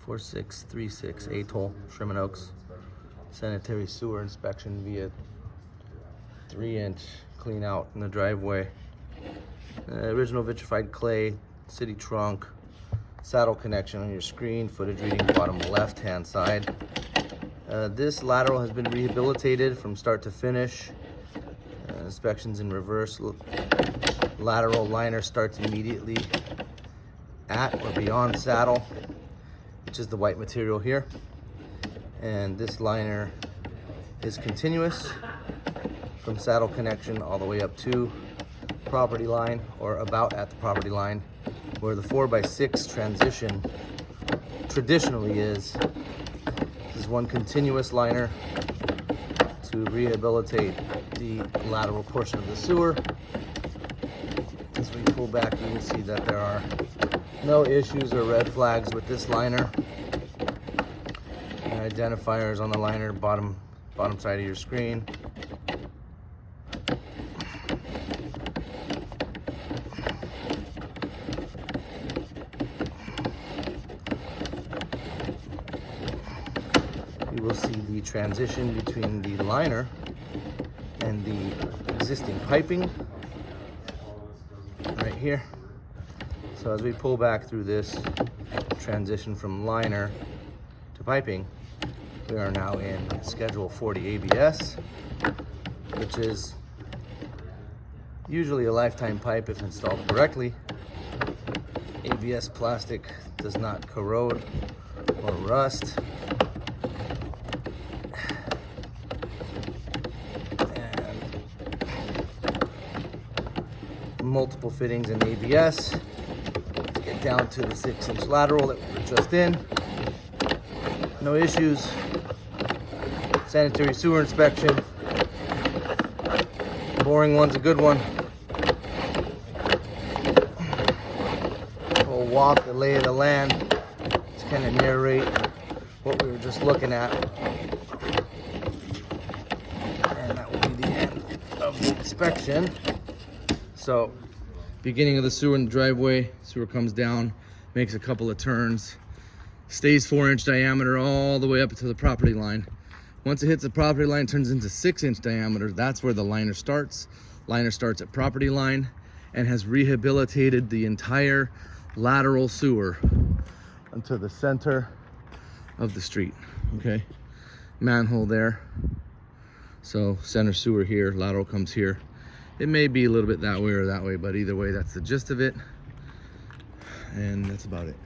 4636 Atoll, Sherman Oaks. Sanitary sewer inspection via 3-inch clean out in the driveway. Original vitrified clay, city trunk, saddle connection on your screen, footage reading bottom left hand side. This lateral has been rehabilitated from start to finish. Inspections in reverse. Lateral liner starts immediately at or beyond saddle, which is the white material here. And this liner is continuous from saddle connection all the way up to property line, or about at the property line, where the 4x6 transition traditionally is. This is one continuous liner to rehabilitate the lateral portion of the sewer. As we pull back, you will see that there are no issues or red flags with this liner. And identifiers on the liner, bottom side of your screen. You will see the transition between the liner and the existing piping right here. So as we pull back through this transition from liner to piping, we are now in Schedule 40 ABS, which is usually a lifetime pipe if installed correctly. ABS plastic does not corrode or rust. Multiple fittings in ABS to get down to the 6-inch lateral that we were just in. No issues. Sanitary sewer inspection. Boring one's a good one. We'll walk the lay of the land to kind of narrate what we were just looking at. And that will be the end of the inspection. So, beginning of the sewer in the driveway, sewer comes down, makes a couple of turns, stays 4-inch diameter all the way up to the property line. Once it hits the property line, it turns into 6-inch diameter. That's where the liner starts. Liner starts at property line and has rehabilitated the entire lateral sewer onto the center of the street, okay? Manhole there. So center sewer here, lateral comes here. It may be a little bit that way or that way, but either way, that's the gist of it. And that's about it.